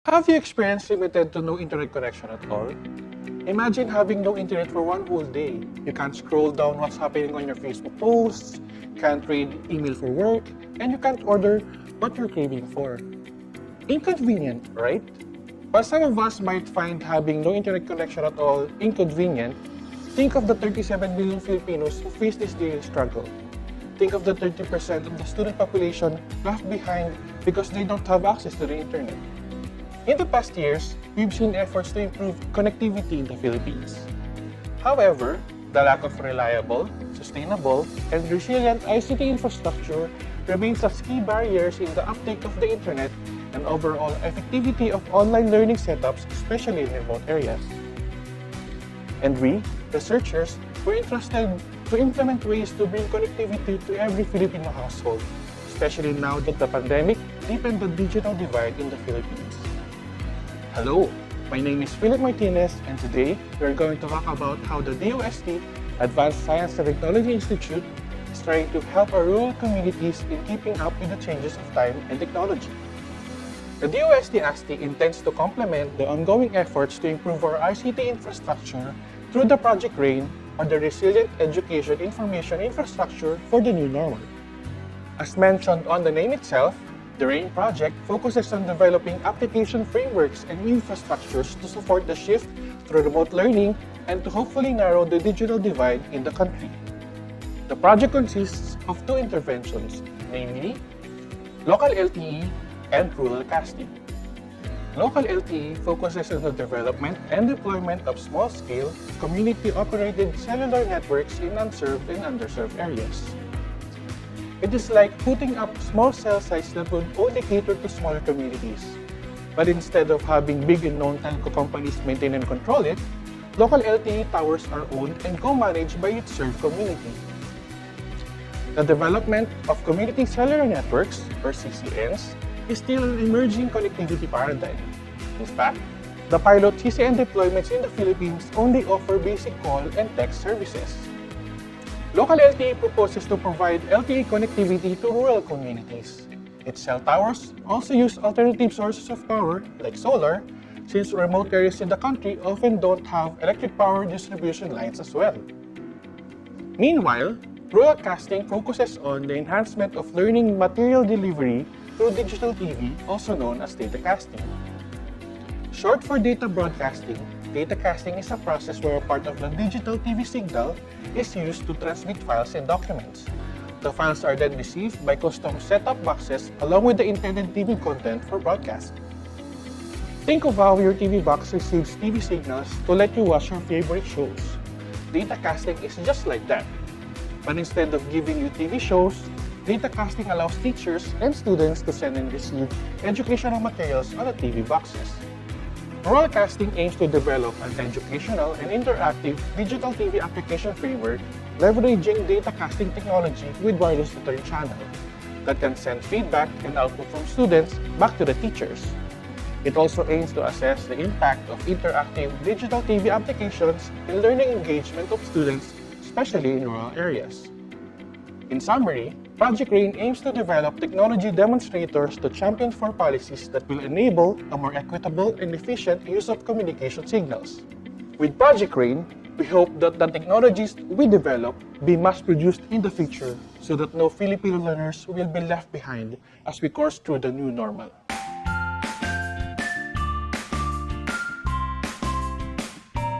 Have you experienced limited to no internet connection at all? Imagine having no internet for one whole day. You can't scroll down what's happening on your Facebook posts, can't read email for work, and you can't order what you're craving for. Inconvenient, right? While some of us might find having no internet connection at all inconvenient, think of the 37 million Filipinos who face this daily struggle. Think of the 30% of the student population left behind because they don't have access to the internet. In the past years, we've seen efforts to improve connectivity in the Philippines. However, the lack of reliable, sustainable, and resilient ICT infrastructure remains as key barriers in the uptake of the internet and overall effectivity of online learning setups, especially in remote areas. And we, researchers, were entrusted to implement ways to bring connectivity to every Filipino household, especially now that the pandemic deepened the digital divide in the Philippines. Hello, my name is Martinez, and today we are going to talk about how the DOST, Advanced Science and Technology Institute, is trying to help our rural communities in keeping up with the changes of time and technology. The DOST-ASTI intends to complement the ongoing efforts to improve our ICT infrastructure through the Project RAIN, or the Resilient Education Information Infrastructure for the New Normal. As mentioned on the name itself, the RAIN project focuses on developing application frameworks and infrastructures to support the shift through remote learning and to hopefully narrow the digital divide in the country. The project consists of two interventions, namely local LTE and rural casting. Local LTE focuses on the development and deployment of small-scale, community-operated cellular networks in unserved and underserved areas. It is like putting up small cell sites that would only cater to smaller communities. But instead of having big and known telco companies maintain and control it, local LTE towers are owned and co-managed by its served community. The development of community cellular networks, or CCNs, is still an emerging connectivity paradigm. In fact, the pilot CCN deployments in the Philippines only offer basic call and text services. Local LTE proposes to provide LTE connectivity to rural communities. Its cell towers also use alternative sources of power, like solar, since remote areas in the country often don't have electric power distribution lines as well. Meanwhile, rural casting focuses on the enhancement of learning material delivery through digital TV, also known as data casting. Short for data broadcasting, data casting is a process where a part of the digital TV signal is used to transmit files and documents. The files are then received by custom set-top boxes along with the intended TV content for broadcast. Think of how your TV box receives TV signals to let you watch your favorite shows. Data casting is just like that. But instead of giving you TV shows, data casting allows teachers and students to send and receive educational materials on the TV boxes. Rural casting aims to develop an educational and interactive digital TV application framework leveraging data casting technology with wireless return channel that can send feedback and output from students back to the teachers. It also aims to assess the impact of interactive digital TV applications in learning engagement of students, especially in rural areas. In summary, Project RAIN aims to develop technology demonstrators to champion for policies that will enable a more equitable and efficient use of communication signals. With Project RAIN, we hope that the technologies we develop be mass-produced in the future so that no Filipino learners will be left behind as we course through the new normal.